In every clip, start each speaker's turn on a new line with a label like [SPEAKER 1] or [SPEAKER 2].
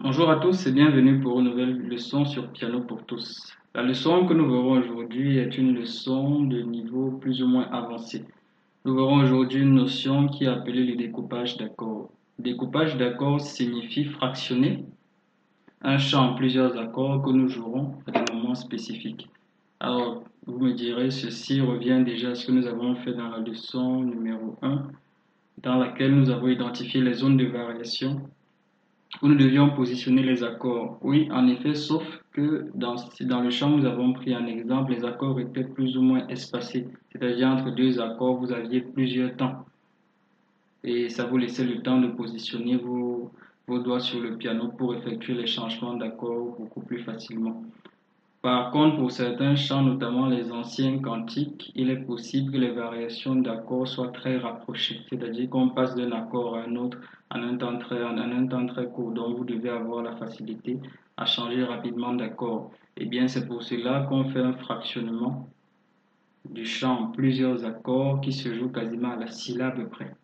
[SPEAKER 1] Bonjour à tous et bienvenue pour une nouvelle leçon sur Piano pour tous. La leçon que nous verrons aujourd'hui est une leçon de niveau plus ou moins avancé. Nous verrons aujourd'hui une notion qui est appelée le découpage d'accords. Découpage d'accords signifie fractionner un chant en plusieurs accords que nous jouerons à des moments spécifiques. Alors, vous me direz, ceci revient déjà à ce que nous avons fait dans la leçon numéro 1, dans laquelle nous avons identifié les zones de variation où nous devions positionner les accords. Oui, en effet, sauf que dans le champ, nous avons pris un exemple, les accords étaient plus ou moins espacés. C'est-à-dire entre deux accords, vous aviez plusieurs temps. Et ça vous laissait le temps de positionner vos doigts sur le piano pour effectuer les changements d'accords beaucoup plus facilement. Par contre, pour certains chants, notamment les anciens cantiques, il est possible que les variations d'accords soient très rapprochées, c'est-à-dire qu'on passe d'un accord à un autre en un temps très court. Donc, vous devez avoir la facilité à changer rapidement d'accord. Et bien, c'est pour cela qu'on fait un fractionnement du chant en plusieurs accords qui se jouent quasiment à la syllabe près.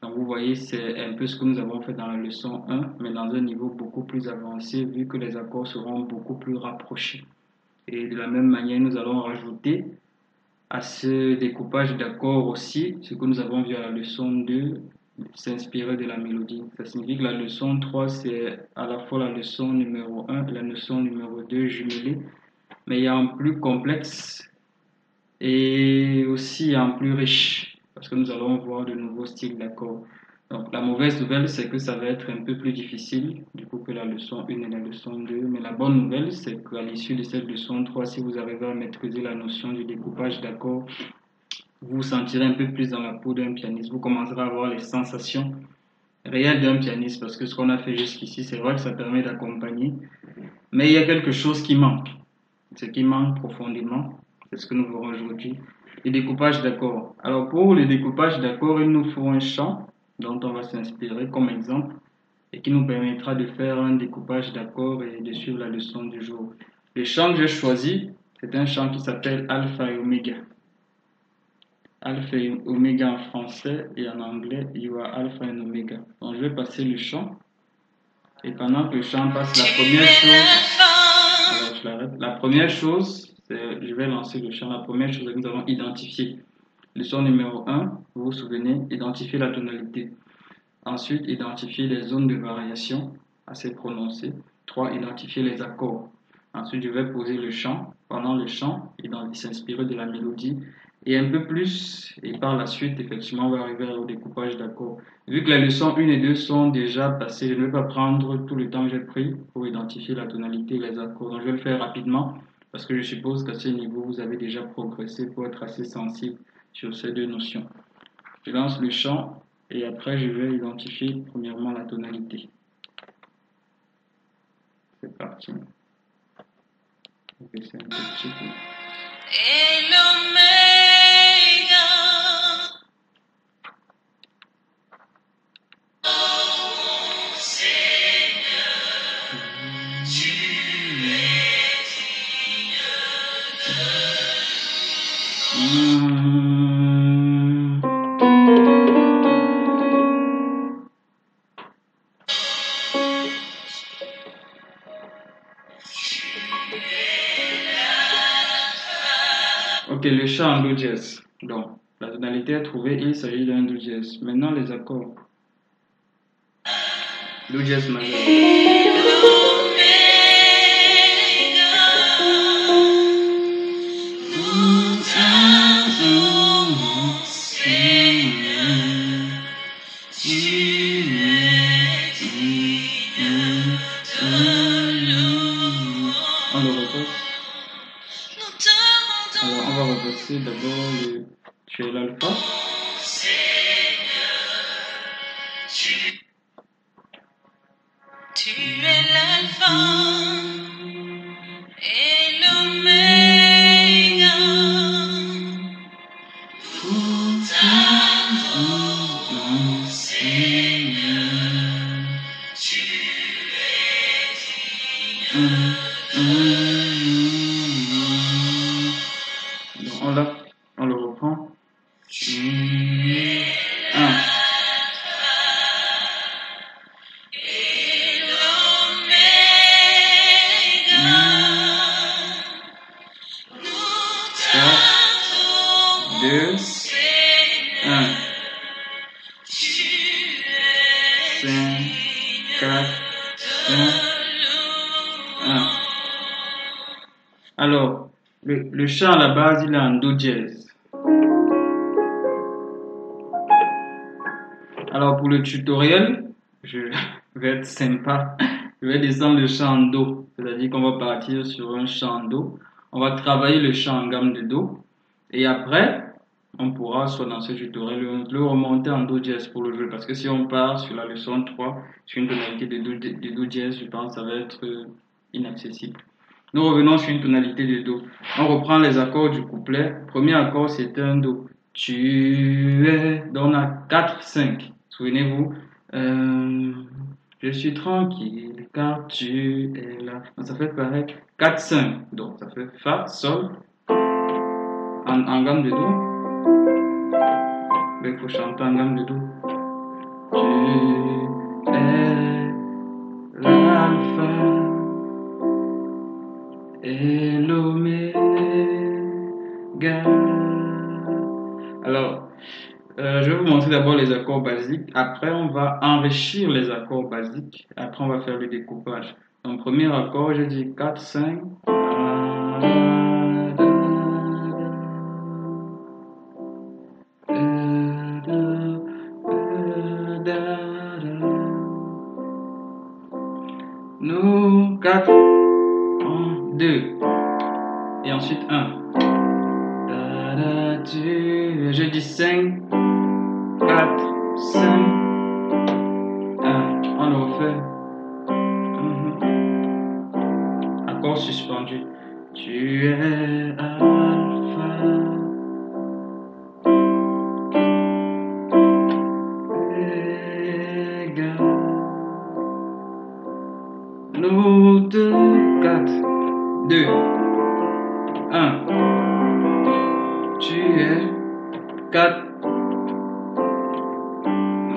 [SPEAKER 1] Donc, vous voyez, c'est un peu ce que nous avons fait dans la leçon 1, mais dans un niveau beaucoup plus avancé, vu que les accords seront beaucoup plus rapprochés. Et de la même manière, nous allons rajouter à ce découpage d'accords aussi ce que nous avons vu à la leçon 2, s'inspirer de la mélodie. Ça signifie que la leçon 3, c'est à la fois la leçon numéro 1 et la leçon numéro 2 jumelées, mais il y a un plus complexe et aussi en plus riche, parce que nous allons voir de nouveaux styles d'accords. Donc la mauvaise nouvelle, c'est que ça va être un peu plus difficile, du coup, que la leçon 1 et la leçon 2. Mais la bonne nouvelle, c'est qu'à l'issue de cette leçon 3, si vous arrivez à maîtriser la notion du découpage d'accords, vous vous sentirez un peu plus dans la peau d'un pianiste. Vous commencerez à avoir les sensations réelles d'un pianiste, parce que ce qu'on a fait jusqu'ici, c'est vrai que ça permet d'accompagner, mais il y a quelque chose qui manque. Ce qui manque profondément, c'est ce que nous verrons aujourd'hui, le découpage d'accords. Alors pour le découpage d'accords, il nous faut un chant dont on va s'inspirer comme exemple et qui nous permettra de faire un découpage d'accords et de suivre la leçon du jour. Le chant que j'ai choisi, c'est un chant qui s'appelle Alpha et Omega. Alpha et Omega en français et en anglais, you are Alpha and Omega. Donc je vais passer le chant et pendant que le chant passe, la première chose, alors je l'arrête. La première chose, je vais lancer le chant. La première chose, c'est que nous allons identifier le son numéro 1, vous vous souvenez, identifier la tonalité. Ensuite, identifier les zones de variation assez prononcées. 3. Identifier les accords. Ensuite, je vais poser le chant. Pendant le chant, s'inspirer de la mélodie. Et un peu plus, et par la suite, effectivement, on va arriver au découpage d'accords. Vu que les leçons 1 et 2 sont déjà passées, je ne vais pas prendre tout le temps que j'ai pris pour identifier la tonalité et les accords. Donc, je vais le faire rapidement, parce que je suppose qu'à ce niveau, vous avez déjà progressé pour être assez sensible sur ces deux notions. Je lance le chant et après je vais identifier premièrement la tonalité. C'est parti. Je vais baisser un tout petit peu. Et l'Oméga. Oh Seigneur, tu es digne de... Ok, le chant en do jazz. Donc, la tonalité est trouvée, il s'agit d'un do jazz. Maintenant, les accords. Do jazz majeur. On le repasse. Alors, on va repasser d'abord le tu es l'alpha. Tu es l'alpha et l'oméga. Pour ta mon Seigneur, tu es digne. Donc on le reprend. Un. 4, 5, 1. Alors, le chant à la base, il est en Do dièse. Alors, pour le tutoriel, je vais être sympa. Je vais descendre le chant en Do. C'est-à-dire qu'on va partir sur un chant en Do. On va travailler le chant en gamme de Do. Et après, on pourra, soit dans ce tutoriel, le remonter en Do dièse pour le jouer. Parce que si on part sur la leçon 3, sur une tonalité de Do dièse, je pense que ça va être inaccessible. Nous revenons sur une tonalité de Do. On reprend les accords du couplet. Premier accord, c'est un Do. Tu es. Donc on a 4, 5. Souvenez-vous. Je suis tranquille car tu es là. Donc ça fait pareil. 4, 5. Donc ça fait Fa, Sol. En gamme de Do. Mais il faut chanter en gamme de Do. Tu es l'alpha et l'oméga. Alors, je vais vous montrer d'abord les accords basiques. Après, on va enrichir les accords basiques. Après, on va faire le découpage. Donc, premier accord, j'ai dit 4, 5. Nous, 4, 1, 2. Et ensuite 1. Je dis 5, 4, 5, 1. On le refait. Accord suspendu. Tu es alpha. Égal. Nous 2, 4, 2, 1. Tu es 4,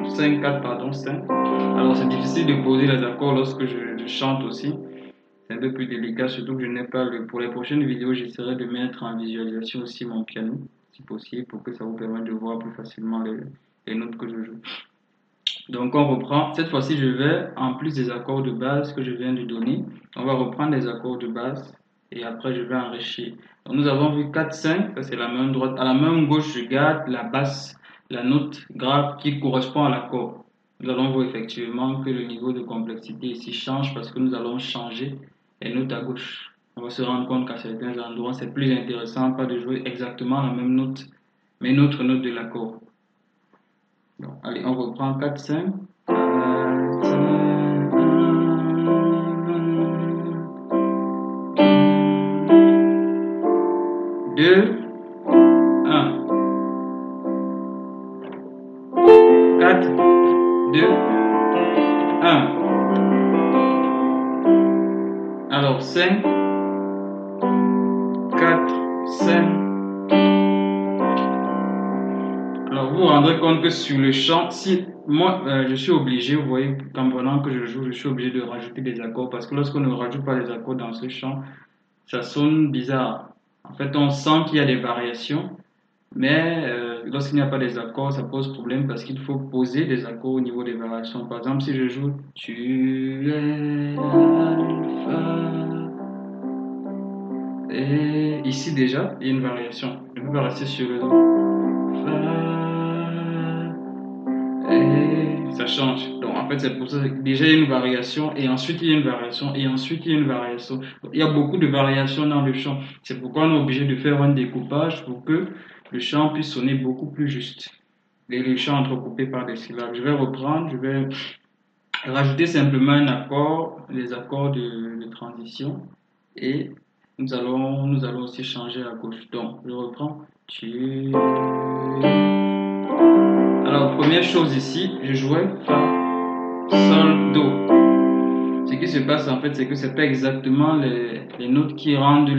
[SPEAKER 1] 5, 4, pardon, 5. Alors c'est difficile de poser les accords lorsque je chante aussi. C'est un peu plus délicat, surtout que je n'ai pas le... Pour les prochaines vidéos, j'essaierai de mettre en visualisation aussi mon piano, si possible, pour que ça vous permette de voir plus facilement les notes que je joue. Donc on reprend. Cette fois-ci, je vais, en plus des accords de base que je viens de donner, on va reprendre les accords de base et après je vais enrichir. Donc nous avons vu 4, 5, ça c'est la main droite. À la main gauche, je garde la basse, la note grave qui correspond à l'accord. Nous allons voir effectivement que le niveau de complexité ici change parce que nous allons changer les notes à gauche. On va se rendre compte qu'à certains endroits, c'est plus intéressant pas de jouer exactement la même note, mais une autre note de l'accord. Donc, allez, on reprend 4, 5. 2, 1. 4, 2, 1. Alors 5, 4, 5. Alors vous vous rendrez compte que sur le chant, si moi je suis obligé, vous voyez, pendant que je joue, je suis obligé de rajouter des accords parce que lorsqu'on ne rajoute pas les accords dans ce chant, ça sonne bizarre. En fait, on sent qu'il y a des variations, mais lorsqu'il n'y a pas des accords, ça pose problème parce qu'il faut poser des accords au niveau des variations. Par exemple, si je joue tu es alpha, et ici déjà, il y a une variation. Je ne peux pas rester sur le do. Fa, et ça change. Donc en fait, c'est pour ça que déjà il y a une variation, et ensuite il y a une variation, et ensuite il y a une variation. Donc, il y a beaucoup de variations dans le chant. C'est pourquoi on est obligé de faire un découpage pour que le chant puisse sonner beaucoup plus juste. Et le chant entrecoupé par des syllabes. Je vais reprendre, je vais rajouter simplement un accord, les accords de transition, et nous allons aussi changer à gauche. Donc, je reprends. Alors, première chose ici, je jouais Fa, Sol, Do. Ce qui se passe en fait, c'est que c'est pas exactement les notes qui rendent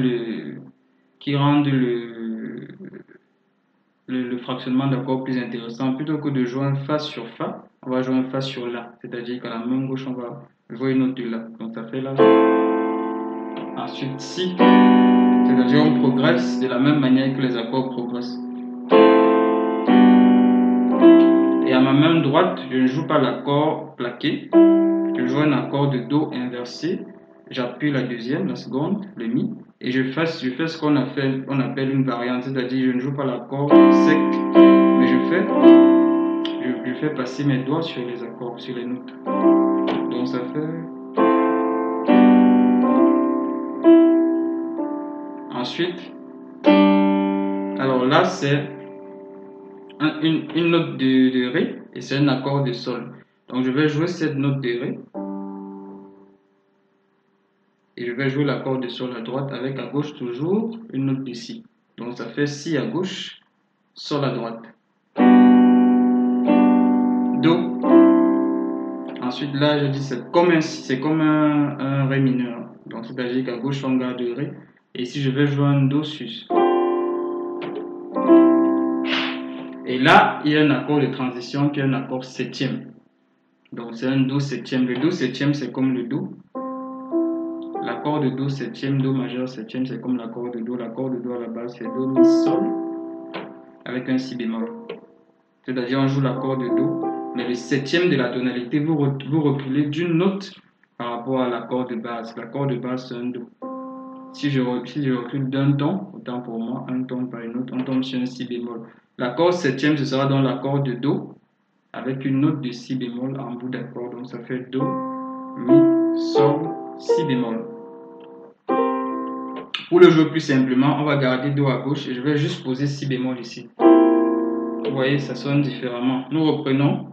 [SPEAKER 1] le fractionnement d'accords plus intéressant. Plutôt que de jouer un Fa sur Fa, on va jouer un Fa sur La. C'est-à-dire qu'à la main gauche, on va jouer une note de La. Donc ça fait La. Ensuite, Si. C'est-à-dire on progresse de la même manière que les accords progressent. Et à ma main droite, je ne joue pas l'accord plaqué. Je joue un accord de Do inversé. J'appuie la deuxième, la seconde, le Mi. Et je fais ce qu'on appelle une variante. C'est-à-dire, je ne joue pas l'accord sec, mais je fais passer mes doigts sur les accords, sur les notes. Donc ça fait... Ensuite, alors là, c'est une note de Ré et c'est un accord de Sol. Donc je vais jouer cette note de Ré et je vais jouer l'accord de Sol à droite avec à gauche toujours une note de Si. Donc ça fait Si à gauche, Sol à droite. Do. Ensuite là, je dis c'est comme un Ré mineur. Donc c'est-à-dire qu'à gauche on garde Ré. Et ici je vais jouer un Do sus. Et là, il y a un accord de transition qui est un accord septième. Donc c'est un Do septième. Le Do septième c'est comme le Do. L'accord de Do septième, Do majeur septième, c'est comme l'accord de Do. L'accord de Do à la base, c'est Do, Mi, Sol, avec un Si bémol. C'est-à-dire, on joue l'accord de Do, mais le septième de la tonalité, vous reculez d'une note par rapport à l'accord de base. L'accord de base, c'est un Do. Si je recule d'un ton, autant pour moi, un ton par une autre, on tombe sur un Si bémol. L'accord septième, ce sera dans l'accord de Do, avec une note de Si bémol en bout d'accord. Donc, ça fait Do, Mi, Sol, Si bémol. Pour le jouer plus simplement, on va garder Do à gauche et je vais juste poser Si bémol ici. Vous voyez, ça sonne différemment. Nous reprenons.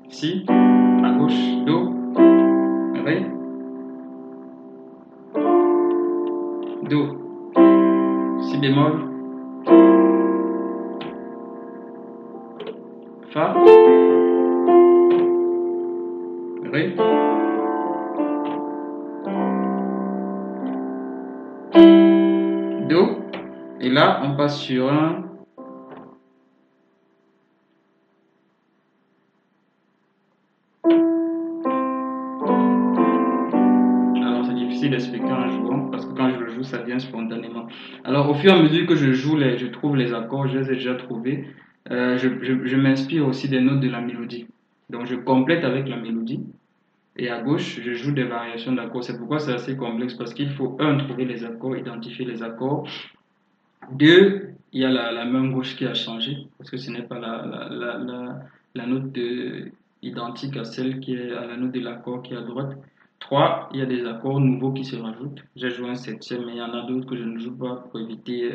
[SPEAKER 1] Si, à gauche, Do, Ré, Do, Si bémol, Fa, Ré, Do, et là on passe sur un d'expliquer en jouant parce que quand je le joue ça vient spontanément. Alors au fur et à mesure que je trouve les accords, je les ai déjà trouvés, je m'inspire aussi des notes de la mélodie. Donc je complète avec la mélodie et à gauche je joue des variations d'accords. C'est pourquoi c'est assez complexe parce qu'il faut trouver les accords, identifier les accords. Deux, il y a la main gauche qui a changé parce que ce n'est pas la note identique à celle qui est à la note de l'accord qui est à droite. 3, il y a des accords nouveaux qui se rajoutent. J'ai joué un septième, mais il y en a d'autres que je ne joue pas pour éviter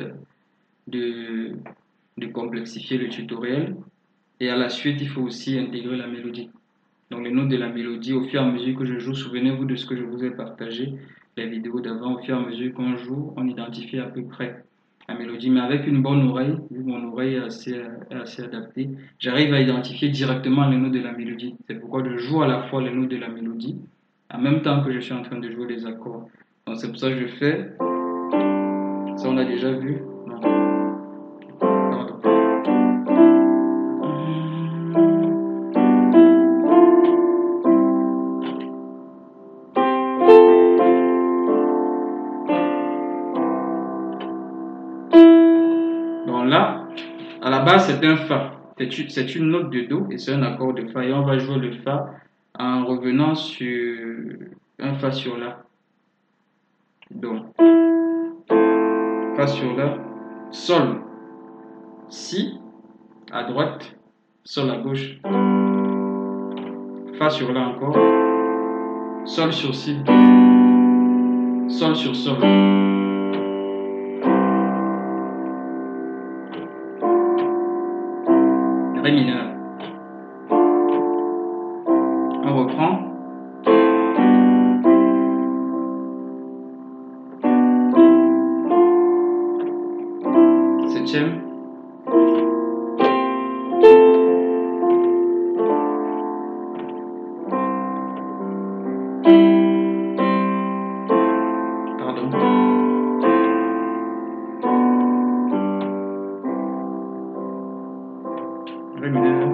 [SPEAKER 1] de complexifier le tutoriel. Et à la suite, il faut aussi intégrer la mélodie. Donc les notes de la mélodie, au fur et à mesure que je joue, souvenez-vous de ce que je vous ai partagé, les vidéos d'avant, au fur et à mesure qu'on joue, on identifie à peu près la mélodie. Mais avec une bonne oreille, vu que mon oreille est assez adaptée, j'arrive à identifier directement les notes de la mélodie. C'est pourquoi je joue à la fois les notes de la mélodie, en même temps que je suis en train de jouer les accords. Donc c'est pour ça que je fais. Ça on a déjà vu. Non. Pardon. Donc là, à la base c'est un Fa. C'est une note de Do et c'est un accord de Fa. Et on va jouer le Fa en revenant sur un Fa sur La. Donc, Fa sur La, Sol, Si, à droite, Sol à gauche, Fa sur La encore, Sol sur Si, Sol sur Sol. Ré mineur. On reprend. Septième. Pardon. Ré mineur.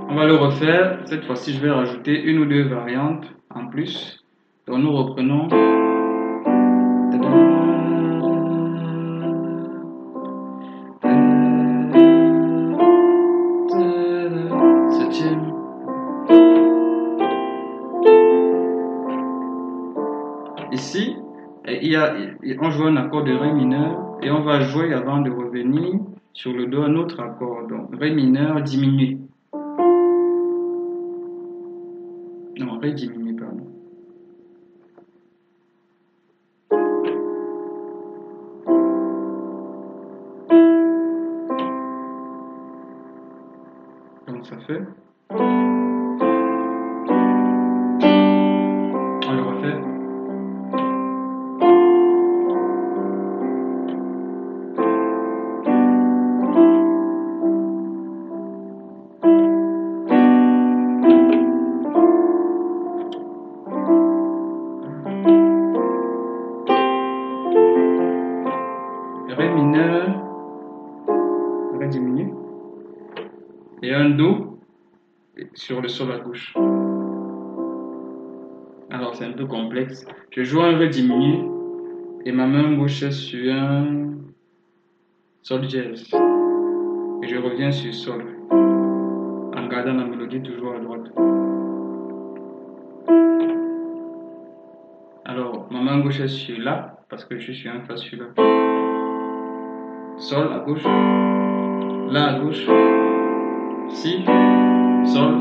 [SPEAKER 1] On va le refaire. Cette fois-ci, je vais rajouter une ou deux variantes en plus. Donc nous reprenons. on joue un accord de Ré mineur et on va jouer avant de revenir sur le Do un autre accord. Donc Ré mineur diminué. Non, Ré diminué, pardon. Donc ça fait. On le refait. Ré mineur, Ré diminué, et un Do sur le sol à gauche. Alors c'est un peu complexe. Je joue un Ré diminué et ma main gauche est sur un Sol dièse. Et je reviens sur Sol, en gardant la mélodie toujours à droite. Alors ma main gauche est sur La, parce que je suis sur un Fa sur La. Sol à gauche, La à gauche, Si, Sol,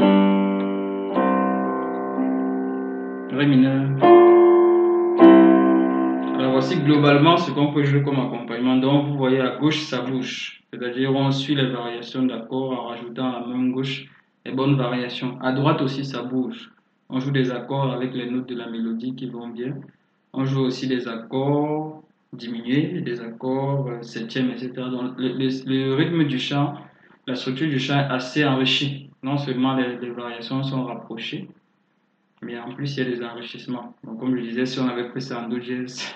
[SPEAKER 1] Ré mineur. Alors voici globalement ce qu'on peut jouer comme accompagnement. Donc vous voyez à gauche ça bouge. C'est-à-dire on suit les variations d'accords en rajoutant à la main gauche les bonnes variations. À droite aussi ça bouge. On joue des accords avec les notes de la mélodie qui vont bien. On joue aussi des accords diminués, des accords septièmes, etc. Donc le rythme du chant, la structure du chant est assez enrichie. Non seulement les variations sont rapprochées, mais en plus il y a des enrichissements. Donc comme je disais, si on avait pris ça en do dièse,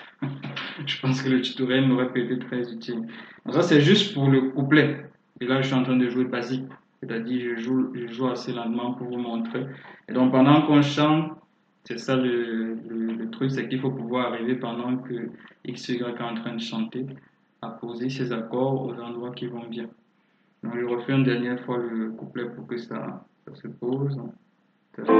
[SPEAKER 1] je pense que le tutoriel n'aurait pas été très utile. Donc ça c'est juste pour le couplet. Et là je suis en train de jouer basique, c'est-à-dire je joue assez lentement pour vous montrer. Et donc pendant qu'on chante, c'est ça le truc, c'est qu'il faut pouvoir arriver pendant que X, Y est en train de chanter, à poser ses accords aux endroits qui vont bien. Donc je refais une dernière fois le couplet pour que ça se pose. Après c'est...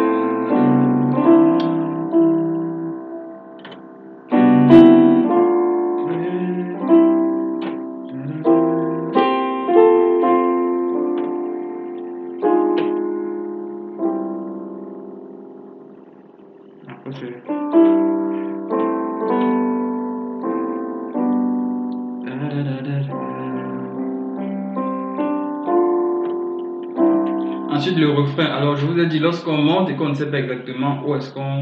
[SPEAKER 1] Ensuite, le refrain. Alors, je vous ai dit, lorsqu'on monte et qu'on ne sait pas exactement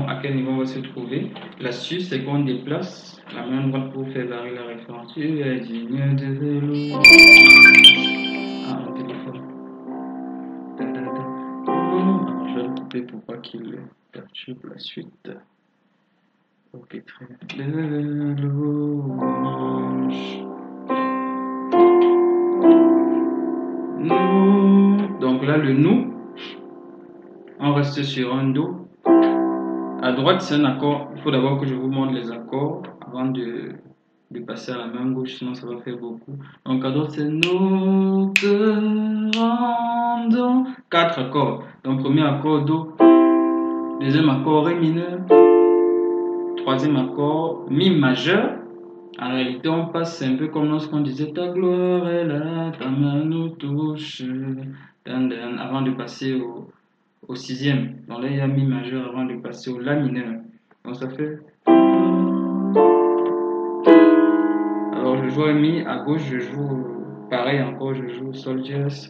[SPEAKER 1] à quel niveau on va se trouver, l'astuce, c'est qu'on déplace la main droite pour faire varier la référence. Tu es digne de vélo. Ah, mon téléphone. Alors, je vais le couper pour pas qu'il perturbe la suite. Ok, très bien. Le louange. Nous. Donc là, le nous, on reste sur un do. À droite, c'est un accord. Il faut d'abord que je vous montre les accords avant de passer à la main gauche, sinon ça va faire beaucoup. Donc à droite, c'est nous te rendons. Quatre accords. Donc premier accord do, deuxième accord ré mineur, troisième accord mi majeur. En réalité, on passe, c'est un peu comme lorsqu'on disait ta gloire est là, ta main nous touche, avant de passer au sixième. Donc là, il y a mi majeur avant de passer au la mineur. Donc ça fait. Alors je joue un mi, à gauche je joue pareil encore, je joue sol dièse.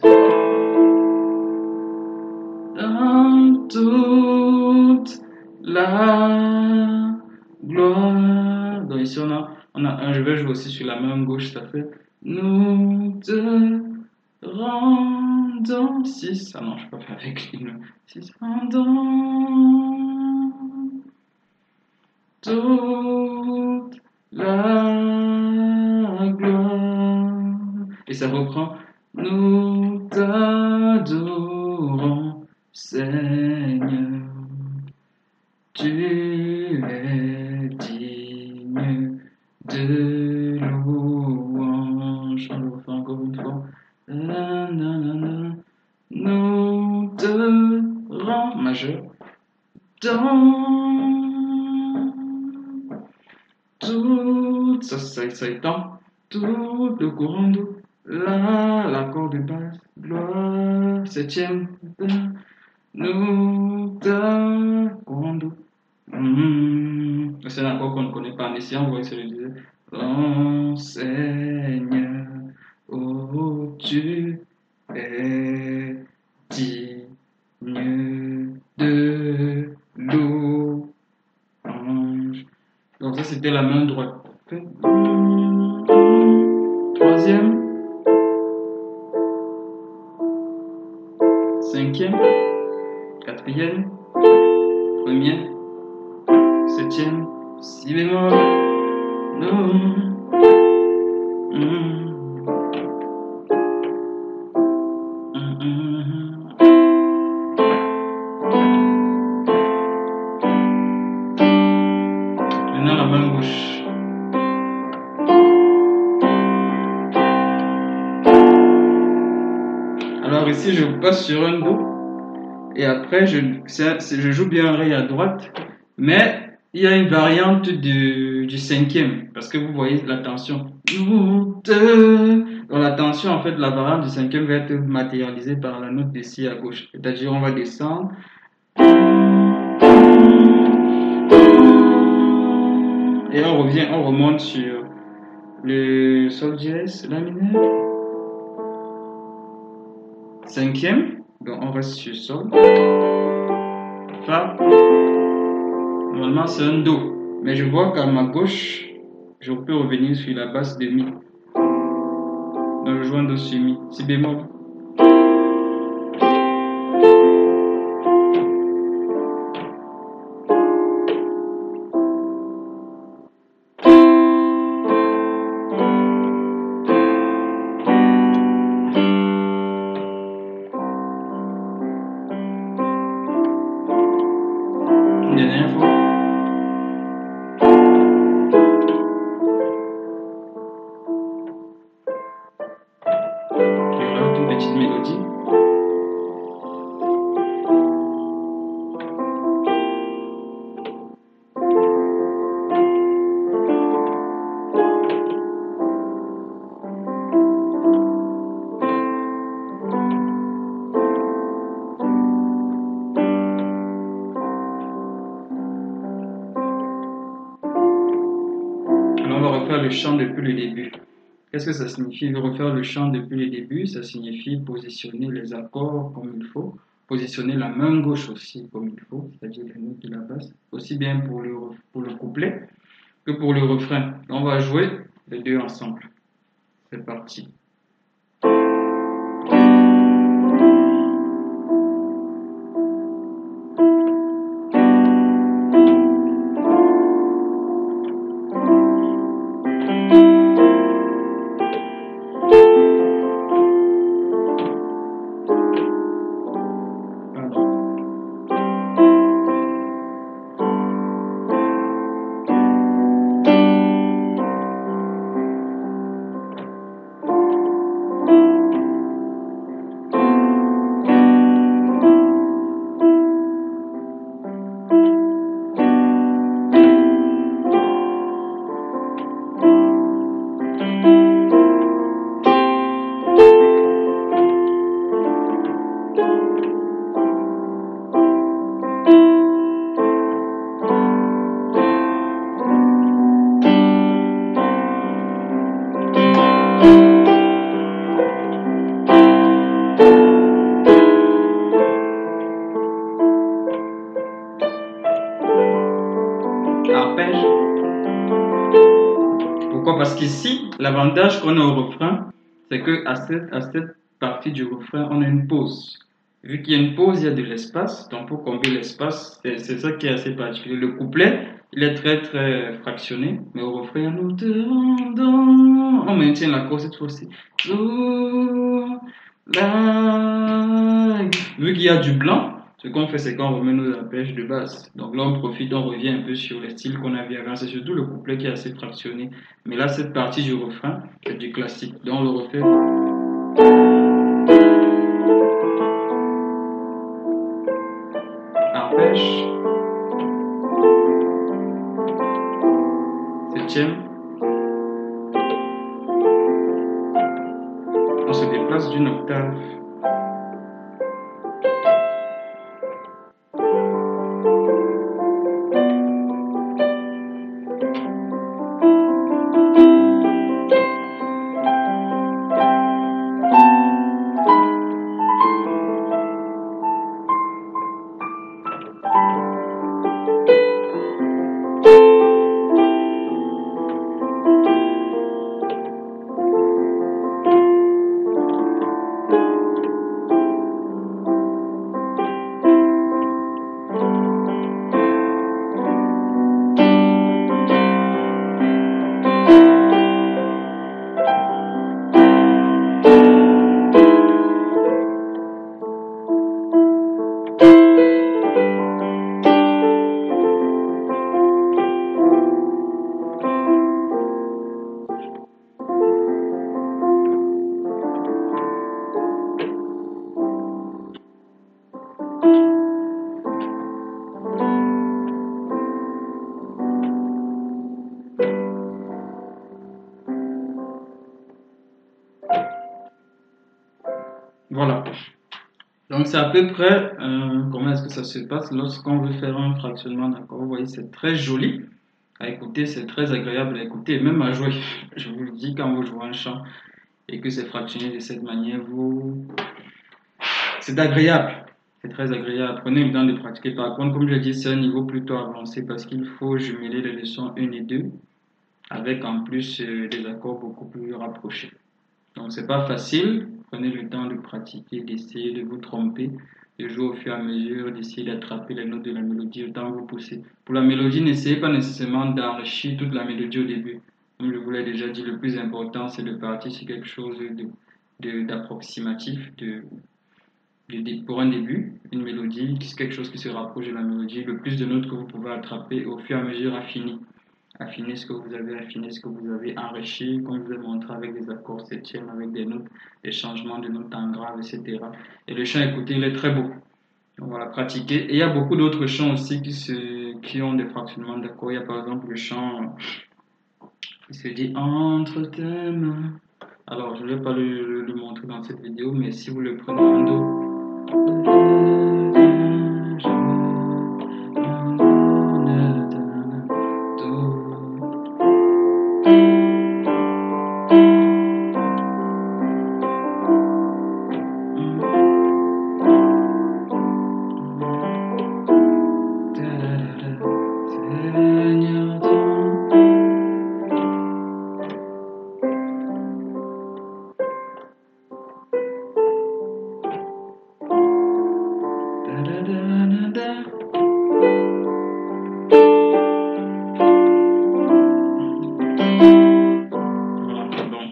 [SPEAKER 1] Dans toute la gloire. Donc ici on a un, je vais jouer aussi sur la main gauche, ça fait nous te rendons 6. Ah non, je peux pas faire avec lui. 6 rendons toute la gloire. Et ça reprend. Nous t'adorons, Seigneur. Tu es digne de louange. On le refait encore une fois. Nous te rendons, majeur, dans tout, ça étend, tout le courant d'eau, la, l'accord de basse, gloire, septième, nous, ta, courant d'eau. C'est un accord qu'on ne connaît pas en essayant, vous voyez ce que je disais. Oh Seigneur, oh tu es digne de louange. Donc ça c'était la main droite. Troisième, cinquième, quatrième, première, septième, si bémol, non. Maintenant la main gauche. Alors ici je passe sur un do et après je joue bien un ré à droite, mais il y a une variante du cinquième parce que vous voyez la tension. Dans la tension en fait la variante du cinquième va être matérialisée par la note de si à gauche, c'est-à-dire on va descendre. Et on remonte sur le sol dièse, la mineur. Cinquième, donc on reste sur sol. Fa. Normalement c'est un do, mais je vois qu'à ma gauche, je peux revenir sur la basse de mi. Donc je joue un do sur mi, si bémol. Une dernière fois. Je rajoute une petite mélodie. Alors on va refaire le chant depuis le début. Qu'est-ce que ça signifie refaire le chant depuis le début? Ça signifie positionner les accords comme il faut, positionner la main gauche aussi comme il faut, c'est-à-dire les notes de la basse, aussi bien pour le couplet que pour le refrain. On va jouer les deux ensemble. C'est parti. Arpège. Pourquoi? Parce qu'ici, l'avantage qu'on a au refrain, c'est que à cette partie du refrain, on a une pause. Vu qu'il y a une pause, il y a de l'espace. Donc pour combler l'espace, c'est ça qui est assez particulier. Le couplet, il est très très fractionné, mais au refrain, nous te rendons. On maintient l'accord cette fois-ci. Vu qu'il y a du blanc, ce qu'on fait, c'est qu'on remet nos arpèges de base. Donc là, on profite, on revient un peu sur les styles qu'on avait avant. C'est surtout le couplet qui est assez fractionné. Mais là, cette partie du refrain, c'est du classique. Donc on le refait. Arpège. On se déplace d'une octave. Voilà. Donc c'est à peu près comment est-ce que ça se passe lorsqu'on veut faire un fractionnement d'accord. Vous voyez, c'est très joli à écouter, c'est très agréable à écouter et même à jouer. Je vous le dis, quand vous jouez un chant et que c'est fractionné de cette manière, c'est agréable. C'est très agréable. Prenez le temps de pratiquer. Par contre, comme je l'ai dit, c'est un niveau plutôt avancé parce qu'il faut jumeler les leçons 1 et 2 avec en plus des accords beaucoup plus rapprochés. Donc c'est pas facile. Prenez le temps de pratiquer, d'essayer de vous tromper, de jouer au fur et à mesure, d'essayer d'attraper les notes de la mélodie autant que vous poussez. Pour la mélodie, n'essayez pas nécessairement d'enrichir toute la mélodie au début. Comme je vous l'ai déjà dit, le plus important c'est de partir sur quelque chose d'approximatif, pour un début, une mélodie, quelque chose qui se rapproche de la mélodie. Le plus de notes que vous pouvez attraper au fur et à mesure affiner ce que vous avez affiné, ce que vous avez enrichi, comme je vous ai montré avec des accords septièmes, avec des notes, des changements de notes en grave, etc. Et le chant écouté, il est très beau. Donc voilà, pratiquer. Et il y a beaucoup d'autres chants aussi qui ont des fractionnements d'accords. Il y a par exemple le chant qui se dit entre tes mains. Alors, je ne vais pas le montrer dans cette vidéo, mais si vous le prenez en do,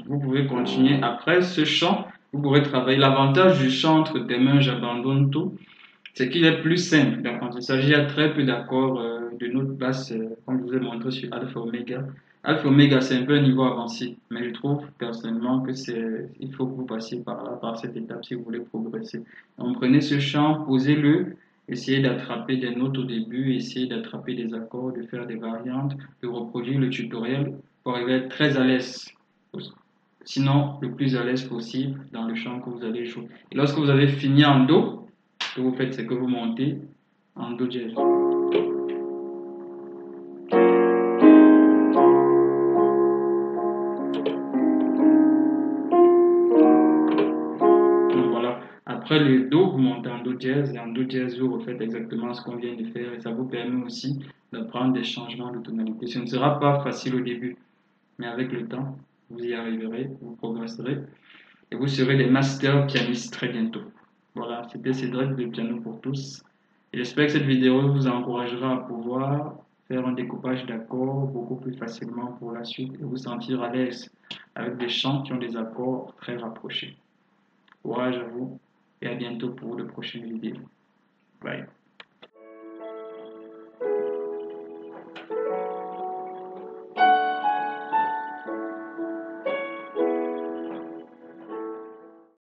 [SPEAKER 1] vous pouvez continuer après ce chant. Vous pourrez travailler. L'avantage du chant entre tes mains, j'abandonne tout, c'est qu'il est plus simple. Donc, quand il s'agit à très peu d'accords de notes basses, comme je vous ai montré sur Alpha Omega. Alpha Omega, c'est un peu un niveau avancé, mais je trouve personnellement que il faut que vous passiez par là, par cette étape si vous voulez progresser. Donc, prenez ce chant, posez-le, essayez d'attraper des notes au début, essayez d'attraper des accords, de faire des variantes, de reproduire le tutoriel pour arriver à être très à l'aise. Sinon, le plus à l'aise possible dans le chant que vous allez jouer. Et lorsque vous avez fini en Do, ce que vous faites, c'est que vous montez en Do dièse. Donc voilà. Après le Do, vous montez en Do dièse. Et en Do dièse, vous refaites exactement ce qu'on vient de faire. Et ça vous permet aussi d'apprendre des changements de tonalité. Ce ne sera pas facile au début, mais avec le temps, vous y arriverez, vous progresserez. Et vous serez des masters pianistes très bientôt. Voilà, c'était Cédric de Piano pour tous. Et j'espère que cette vidéo vous encouragera à pouvoir faire un découpage d'accords beaucoup plus facilement pour la suite et vous sentir à l'aise avec des chants qui ont des accords très rapprochés. Courage à vous et à bientôt pour de prochaines vidéos. Bye.